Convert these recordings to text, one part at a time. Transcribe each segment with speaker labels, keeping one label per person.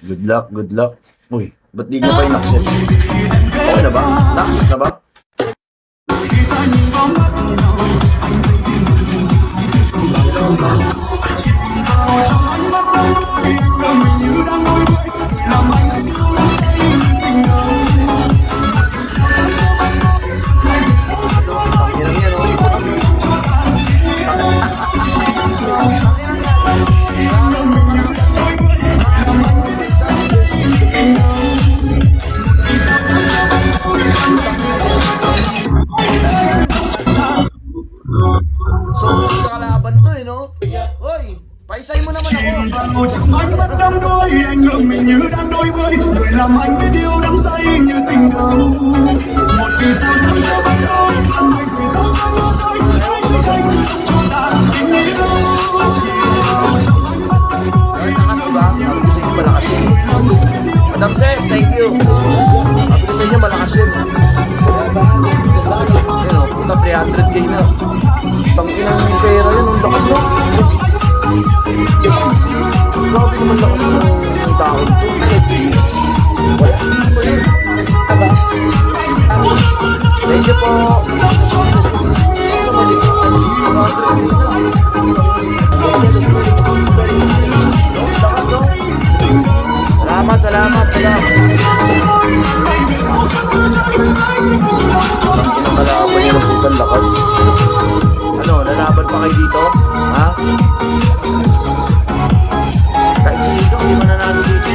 Speaker 1: Good luck, good luck. Uy, ba't di nyo pa in-accept? Okay na ba? Na-accept na ba? So, kalaban to eh, no? Hoy, paisay mo naman ako.
Speaker 2: Ánh mắt đắm đuối, anh ngỡ mình như đang đôi với người làm anh biết yêu đắm say như tình đầu. Một kỳ xuân năm xưa bắt đầu, anh mình thì đâu có ngờ say, anh chúng ta tình yêu.
Speaker 1: Ay, lakas diba? Sabi ko sa inyo malakas yun. Madam Ses, thank you. Sabi ko sa inyo malakas yun. Yun o, puta 300k na. Tangina ng pera yun, ang lakas no? Grabe naman lakas ng taon to. Wala. Thank you po. Sa mali. Lakas no? Salamat, salamat. Nalaban niya ng putang lakas. Ano, lalaban pa kayo dito? Ha? Kahit si Ikaw, hindi mananalo dito.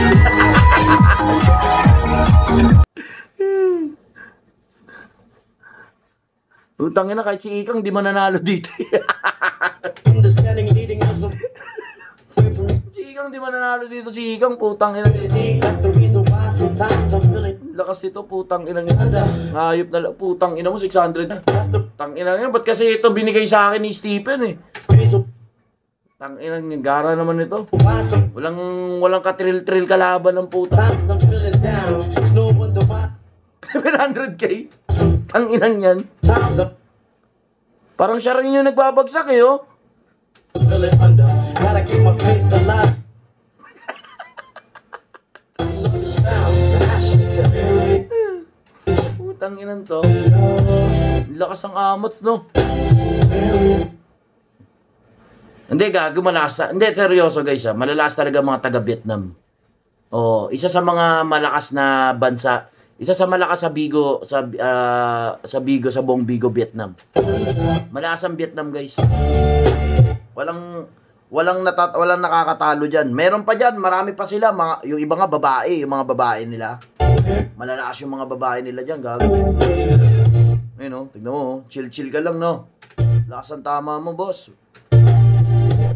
Speaker 1: Putang ina, kahit si Ikaw, hindi mananalo dito. Si Ikaw, hindi mananalo dito. Si Ikaw, putang ina. Lakas nito, putang ina. Ngayop na lang, putang ina mo, 600 na. Tang ina nga, ba't kasi ito binigay sa akin ni Stephen eh? Tang ina, gara naman ito. Walang katril-tril kalaban ng puta. 700k? Tang inang yan. Parang siya rin yung nagbabagsak eh, oh. Putang inan to. Lakas ang amots, no? Hindi, gago, malasa. Hindi, seryoso guys, ha? Malalas talaga mga taga-Vietnam. Oh, isa sa mga malakas na bansa. Isa sa malakas sa Bigo, sa Bigo, sa buong Bigo, Vietnam. Malakas ang Vietnam, guys. Walang nakakatalo dyan. Meron pa dyan, marami pa sila. Yung iba nga babae, yung mga babae nila. Malalakas yung mga babae nila dyan, gago. Ayun, no? Tignan mo, chill-chill ka lang, no? Lakas ang tama mo, boss.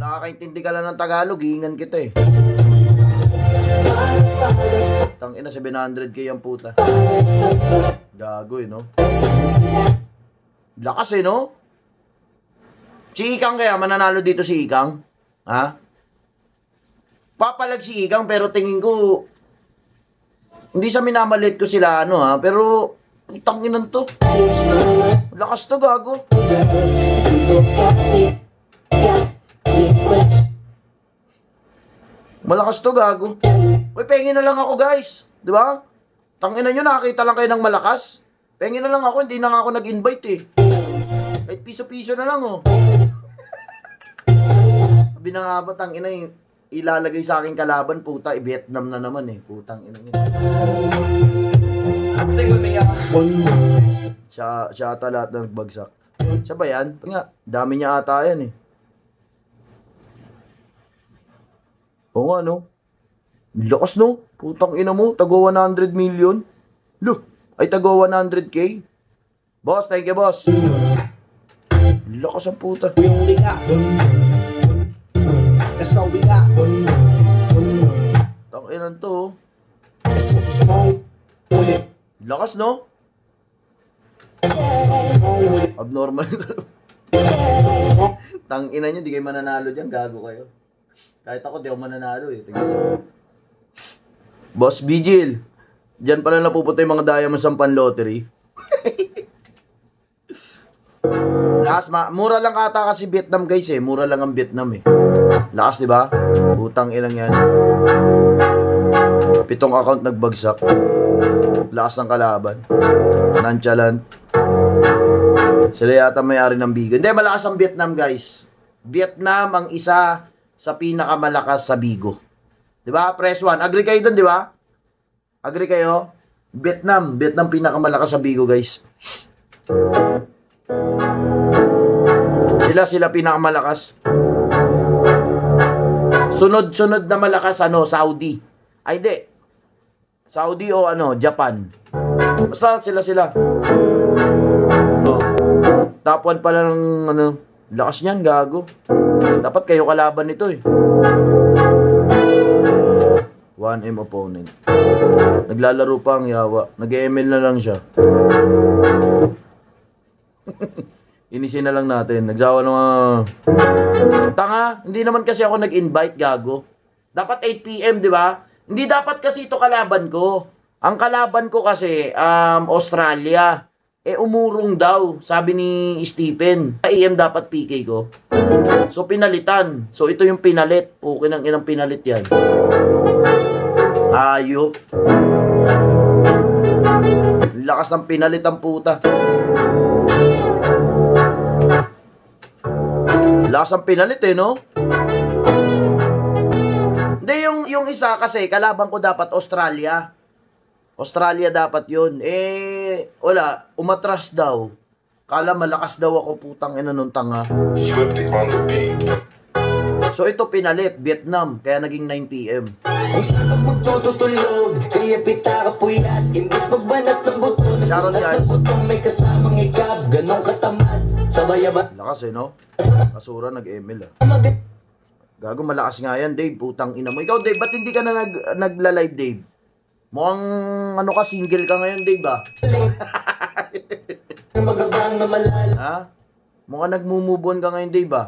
Speaker 1: Nakakaintindi ka lang ng Tagalog, hihingan kita eh. Tangina, 700k ang puta. Gago eh, no? Lakas eh, no? Si Ikang kaya, mananalo dito si Ikang? Ha? Papalag si Ikang, pero tingin ko, hindi sa minamalit ko sila, ano ha? Pero, tanginan to. Lakas to, gago. Malakas to, gago. Uy, pengin na lang ako, guys. Di ba? Tanginan nyo, nakakita lang kayo ng malakas. Pengin na lang ako, hindi na nga ako nag-invite eh. Kahit piso-piso na lang, oh. Sabi na nga ba, tanginan, ilalagay sa aking kalaban, puta, Vietnam na naman eh. Putang ina nyo. Siya ata lahat na nagbagsak. Siya ba yan? Nga, dami niya ata yan eh. Oo nga, no? Lakas, no? Putang ina mo, tago 100 million. Look, ay tago 100k. Boss, thank you, boss. Lakas ang puta. Tang inan to. Lakas, no? Abnormal. Tang ina nyo, di kayo mananalo dyan. Gago kayo. Kahit ako, di ako mananalo eh. Tingnan. Boss Vigil, dyan pala napupunta yung mga diamonds ng pan-lottery. Lakas, mura lang ata kasi Vietnam guys eh. Mura lang ang Vietnam eh. Lakas, di ba? Putang inang yan. 7 account nagbagsak. Lakas ng kalaban. Nonchalant. Sila yata may-ari ng Bigo. Hindi, malakas ang Vietnam, guys. Vietnam ang isa sa pinakamalakas sa Bigo. Diba? Press 1. Agree kayo dun, diba? Agree kayo? Vietnam pinakamalakas sa Bigo, guys. Sila pinakamalakas. Sunod na malakas, Saudi. Ay, di. Saudi o Japan. Basta sila. Top 1 pala ng lakas niyan, gago. Dapat kayo kalaban nito eh. 1M opponent. Naglalaro pa ang yawa. Nag-ML na lang siya. Inisin na lang natin. Nagsawa ng tanga, hindi naman kasi ako nag-invite, gago. Dapat 8 PM, di ba? Hindi dapat kasi ito kalaban ko. Ang kalaban ko kasi, Australia. Umurong daw, sabi ni Stephen. AM dapat PK ko. So, pinalitan. So, ito yung pinalit. Okay nang inang pinalit yan. Ayop. Lakas ng pinalit ang puta. Lakas ang pinalit no? Hindi, yung isa kasi, kalaban ko dapat Australia. Australia dapat yun. Wala. Umatras daw. Kala malakas daw ako, putang ina nung tanga. So ito pinalit, Vietnam. Kaya naging 9 PM.
Speaker 3: Ay sabag magtututulog, kaya pita ka puyat. Imbis magbanat ng buto,
Speaker 1: Sharon, guys.
Speaker 3: butong may kasamang ikab. Ganong katamad, sabayaban.
Speaker 1: Lakas no? Kasura nag-ML Gago, malakas nga yan, Dave. Putang ina mo. Ikaw, Dave, ba't hindi ka na nagla-live, Dave? Mukhang ka, single ka ngayon, Dave,
Speaker 3: Magabang na malala.
Speaker 1: Ha? Mukhang nagmumove on ka ngayon, Dave,
Speaker 3: At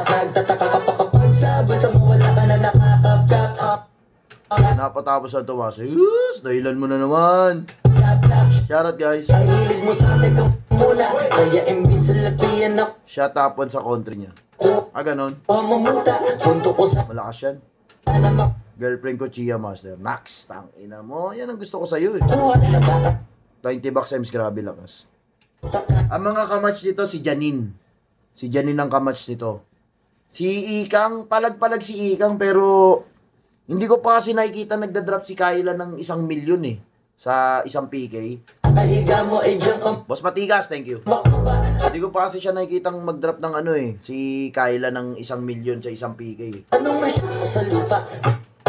Speaker 3: nagtataka ka pa kapag sabi sa mo wala ka na nakakapkap.
Speaker 1: Napatapos na tumas. Yes, dahilan mo na naman. Shoutout, guys.
Speaker 3: Ang hilig mo sa atin kang mula, kaya imbis sa labihan ako.
Speaker 1: Shot tapon sa country niya. Ganon.
Speaker 3: Mamuta, punto ko sa
Speaker 1: Malakas yan.
Speaker 3: namak.
Speaker 1: Girlfriend ko, Chia Master. Max, tang ina mo. Yan ang gusto ko sa'yo eh.
Speaker 3: Buwan na baka
Speaker 1: 20 bucks times, grabe lakas. Ang mga kamatch dito, si Janine. Si Janine ang kamatch dito. Si Ikang, palag-palag si Ikang, pero hindi ko pa kasi nakikita nagda-drop si Kyla ng 1 milyon eh. Sa isang PK.
Speaker 3: kahiga mo ay dyan kang
Speaker 1: Boss Matigas, thank you.
Speaker 3: makaba.
Speaker 1: Hindi ko pa kasi siya nakikitang mag-drop ng si Kyla ng 1 milyon sa isang PK.
Speaker 3: Anong masya mo sa lupa?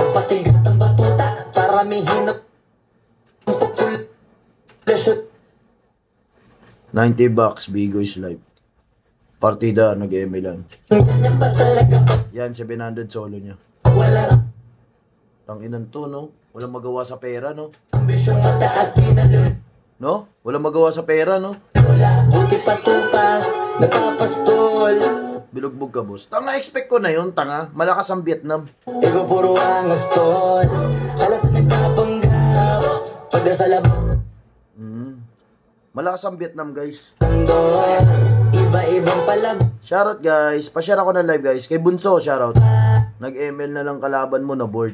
Speaker 3: Patigas ng batuta, paramihin na populasyon.
Speaker 1: 90 bucks, Bigo is live. Partida, nag-ML lang.
Speaker 3: Ganyan ba talaga pag
Speaker 1: Yan, 700 solo niya.
Speaker 3: wala lang
Speaker 1: Tanginan to, no? Walang magawa sa pera, no?
Speaker 3: ambisyong mataas di na lula?
Speaker 1: No? Walang magawa sa pera, no?
Speaker 3: Buti patupa, napapastol.
Speaker 1: Bilugbog ka, boss. Tanga, expect ko na yun, tanga. Malakas ang Vietnam.
Speaker 3: Ego puro ang astol. Alam na nagpapanggap. Pagka sa labas
Speaker 1: Malakas ang Vietnam, guys.
Speaker 3: doon, iba-ibang palab.
Speaker 1: Shoutout, guys. Pa-share ako ng live, guys. Kay Bunso, shoutout. Nag-ML na lang kalaban mo na board.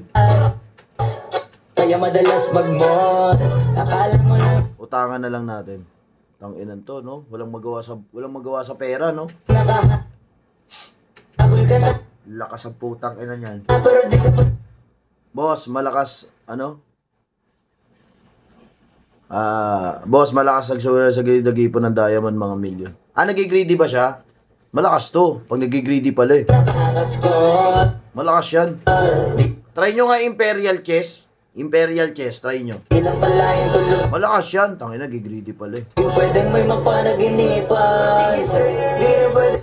Speaker 3: Kaya madalas mag-mod. Akala mo na
Speaker 1: Utangan na lang natin. Tanginan to, no? Walang magawa sa pera, no?
Speaker 3: nakahabol ka na.
Speaker 1: Lakas ang putang ina niyan.
Speaker 3: Pero di ka pa
Speaker 1: Boss, malakas, boss, malakas nagsura sa greedy po ng diamond, mga milyon. Nagigreedy ba siya? Malakas to. Pag nagigreedy pala eh.
Speaker 3: nakakaskot.
Speaker 1: Malakas yan. Try nyo nga Imperial Chess. Imperial Chess, try nyo.
Speaker 3: Ilang pala yung tulog.
Speaker 1: Malakas yan. Tangin na, nagigreedy pala eh.
Speaker 3: Yung pwedeng may mapanaginipan. Di rin pwede.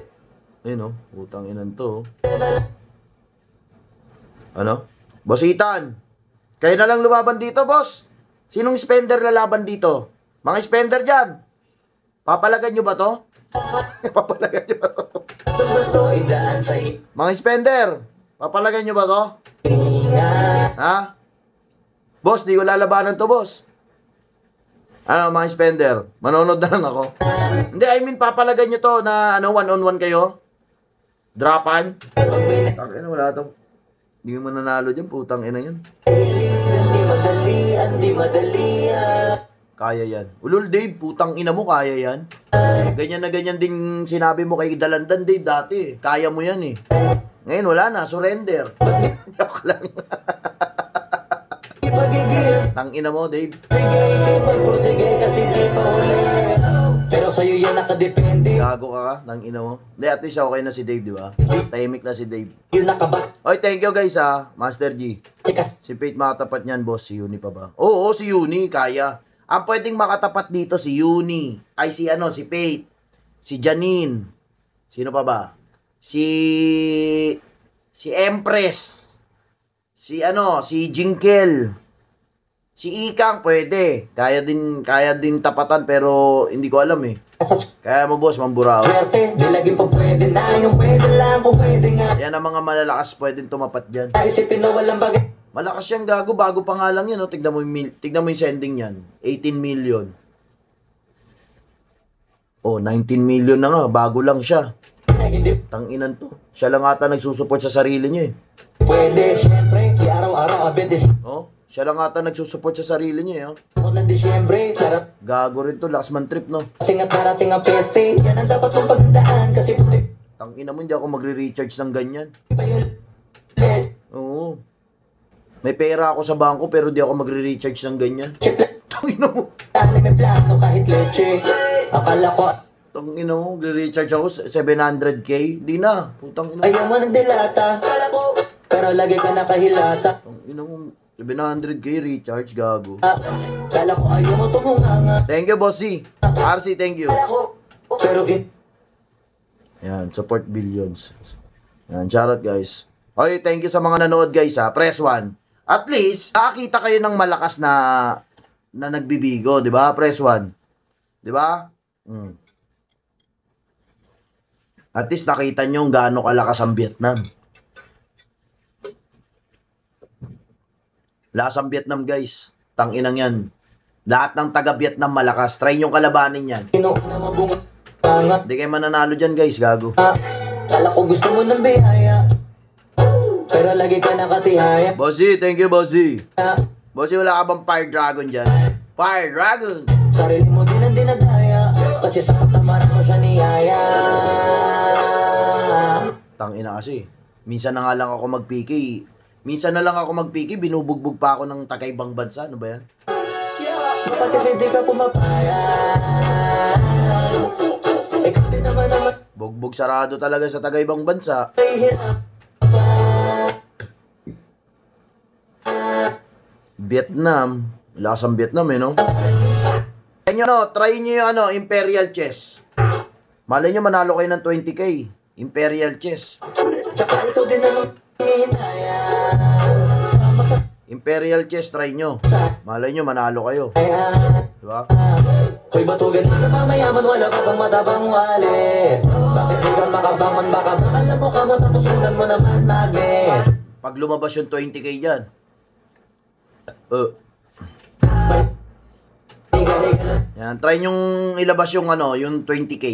Speaker 1: Ayun oh, utang inan to. Boss Ethan, kayo na lang lumaban dito, boss. Sinong spender lalaban dito? Mga spender dyan. Papalagan nyo ba to? Papalagan nyo ba to?
Speaker 3: Kung gusto idaan sa
Speaker 1: Mga spender, papalagan nyo ba to?
Speaker 3: ingat.
Speaker 1: Ha? Boss, di ko lalabanan to, boss. Mga spender, manonood na lang ako. Hindi, I mean, papalagan nyo to na one-on-one kayo? Dropan? Wala to. Hindi mo mananalo dyan, putang ina yan.
Speaker 3: Hindi madali.
Speaker 1: Kaya yan. Ulul, Dave, putang ina mo, kaya yan. Ganyan na ganyan din sinabi mo kay Dalandan, Dave, dati. Kaya mo yan eh. Ngayon, wala na, surrender. Joke lang. Tang ina mo, Dave.
Speaker 3: Sige, kasi di pa huli. Pero sa'yo yan nakadepende.
Speaker 1: Gago ka, tang ina mo. Hindi, at least okay na si Dave, di ba? Tahimik na si Dave.
Speaker 3: Yung nakabas.
Speaker 1: Oy, thank you guys ha, Master G.
Speaker 3: Sikas.
Speaker 1: Si Faith makatapat niyan, boss. Si Uni pa ba? Oo, si Uni, kaya. Ang pwedeng makatapat dito si Uni. Ay, si Faith. Si Janine. Sino pa ba? Si Empress. Si Jinkel. Si Ikang, pwede. Kaya din tapatan, pero hindi ko alam eh. Kaya mo, boss, mamburao.
Speaker 3: Swerte, di lagi pa pwede na. Yung pwede lang kung pwede nga.
Speaker 1: Yan ang mga malalakas pwedeng tumapat dyan.
Speaker 3: Isipin na walang bagay.
Speaker 1: Malakas yan, gago. Bago pa nga lang yan. No? Tignan mo yung sending yan. 18 million. Oh, 19 million na nga. Bago lang siya.
Speaker 3: Hindi
Speaker 1: Tanginan to. Siya lang ata nagsusupport sa sarili niya eh.
Speaker 3: pwede, syempre. Di araw-araw abetes.
Speaker 1: Oh, siya lang ata nagsusupport sa sarili niya eh. Oh.
Speaker 3: Ako ng Disyembre, sarap.
Speaker 1: Gago rin to. Last man trip, no?
Speaker 3: Kasi nga darating ang peste. Yan ang dapat mong pagandaan. Kasi puti
Speaker 1: Tangina mo, hindi ako magre-recharge ng ganyan.
Speaker 3: pa yung LED.
Speaker 1: Oo. May pera ako sa bangko pero di ako magre-recharge ng ganyan.
Speaker 3: Chip lang.
Speaker 1: Tangina mo.
Speaker 3: May plano kahit leche. Akala ko,
Speaker 1: Tangina mo, magre-recharge ako 700k. Di na. Putang ina.
Speaker 3: ayaw mo ng dilata. Akala ko, pero lagi ka nakahilata.
Speaker 1: Tangina mo, 700k recharge, gago.
Speaker 3: Akala ko ayaw mo tumunganga.
Speaker 1: Thank you, bossy. RC, thank you.
Speaker 3: Akala ko, pero
Speaker 1: Yan, support billions. Yan, shoutout guys. Okay, thank you sa mga nanood guys ha. Press 1. At least, nakakita kayo ng malakas na nagbibigo, di ba? Press 1. Di ba? At least nakita nyo gaano kalakas ang Vietnam. Lakas ang Vietnam guys. Tanginang yan. Lahat ng taga-Vietnam malakas. Try nyo kalabanin yan.
Speaker 3: Inuuna mabunga. Angat.
Speaker 1: Hindi kayo mananalo dyan guys, gago.
Speaker 3: Kala ko gusto mo ng biyaya. Pero lagi ka nakatihaya.
Speaker 1: Bossy, thank you, Bossy. Bossy, wala ka bang Fire Dragon dyan? Fire Dragon!
Speaker 3: Sarili mo din ang dinadaya. Kasi sa katamaran mo siya niyaya.
Speaker 1: Tangina kasi. Minsan na nga lang ako mag-PK. Minsan na lang ako mag-PK, binubugbog pa ako ng taga-ibang bansa. Ano ba yan?
Speaker 3: Kapag kasi di ka pumapaya. Ikaw din naman naman.
Speaker 1: Bugbog sarado talaga sa taga-ibang bansa.
Speaker 3: Ay hirap.
Speaker 1: Vietnam. Lakas ang Vietnam eh, no? Try nyo yung Imperial Chess. Malay nyo, manalo kayo ng 20k. Imperial Chess.
Speaker 3: Tsaka ikaw din naman hihinaya. Sama sa
Speaker 1: Imperial Chess, try nyo. Malay nyo, manalo kayo.
Speaker 3: kaya.
Speaker 1: Diba?
Speaker 3: Hoy batugan mo na mamayaman, wala ka bang matabang wallet. Bakit di ka makabangon, baka alam mo ka mo, tapos unan mo naman magnet.
Speaker 1: Pag lumabas yung 20k dyan. Yan, try nyong ilabas yung yung 20k.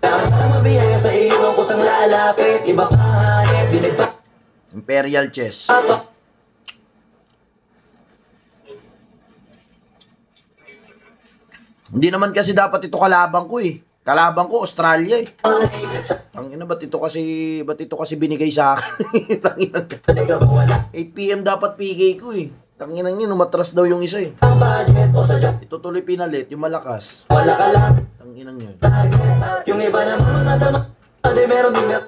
Speaker 3: Ang mabiyaya sa iyo ko sang lalapit. Iba ka hanip, dinig pa.
Speaker 1: Imperial Chess. Hindi naman kasi dapat ito kalabang ko eh. Kalabang ko Australia eh. Tangina, ba't ito kasi binigay sa akin? Tangina. 8 PM dapat PK ko eh. Tangina niya, umatras daw yung isa eh.
Speaker 3: Ang budget o sa job,
Speaker 1: Ito tuloy pinalit, yung malakas.
Speaker 3: wala ka lang.
Speaker 1: Tanginang yun.
Speaker 3: Yung iba naman mga tama, di meron din nga.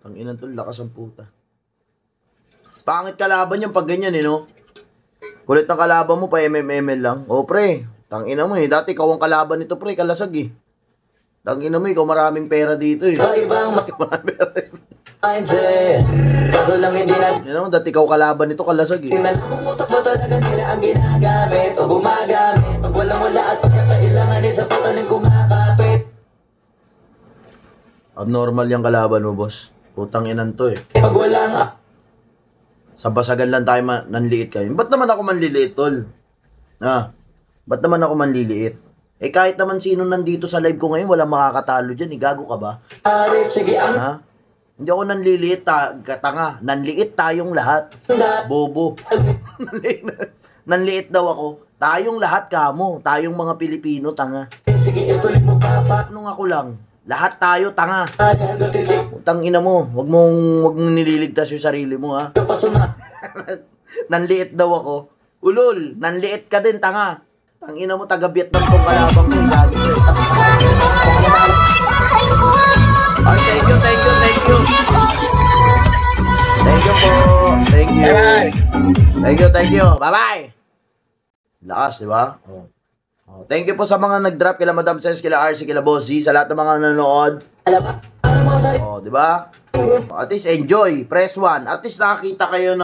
Speaker 1: Tanginang to, lakas ang puta. Pangit kalaban yung pag ganyan eh, no? Kulit ng kalaban mo, pa MMML lang. O pre, tangina mo eh. Dati ikaw ang kalaban nito pre, kalasag eh. Tangina mo, ikaw maraming pera dito eh.
Speaker 3: Ibang mindset. Kaso lang hindi natin
Speaker 1: Yan naman, dati ikaw kalaban nito, kalasag eh.
Speaker 3: tingnan kung utak mo talaga nila ang ginagamit o gumagamit. Pag walang-wala at pagkakailanganin sa pataling kumakapit.
Speaker 1: Abnormal yung kalaban mo, boss. Putang inan to eh.
Speaker 3: Pag walang
Speaker 1: Sa basagan lang tayo nanliit kayo. Ba't naman ako manliliit, tol? Ba't naman ako manliliit? Eh kahit naman sino nandito sa live ko ngayon, walang makakatalo dyan. Gago ka ba?
Speaker 3: arip, sige ang
Speaker 1: Ha? Hindi ako nanliliit, tanga. Nanliit tayong lahat. Bobo. Nanliit daw ako. Tayong lahat kamo. Tayong mga Pilipino, tanga.
Speaker 3: Sige, ituloy mo papa.
Speaker 1: Anong ako lang? Lahat tayo, tanga. Utang ina mo. Wag mong nililigtas yung sarili mo, ha? Nanliit daw ako. Ulol, nanliit ka din, tanga. Tang ina mo, taga-Vietnam tong kalabang mo. Gago eh. Oh, thank you. Thank you po. Thank you. Thank you. Bye-bye. Lakas, di ba? Oh. Thank you po sa mga nag-drop kila Madam Ses, kila RC, kila Bossy, sa lahat ng mga nanonood. Oh, di ba? At least enjoy. Press 1. At least nakakita kayo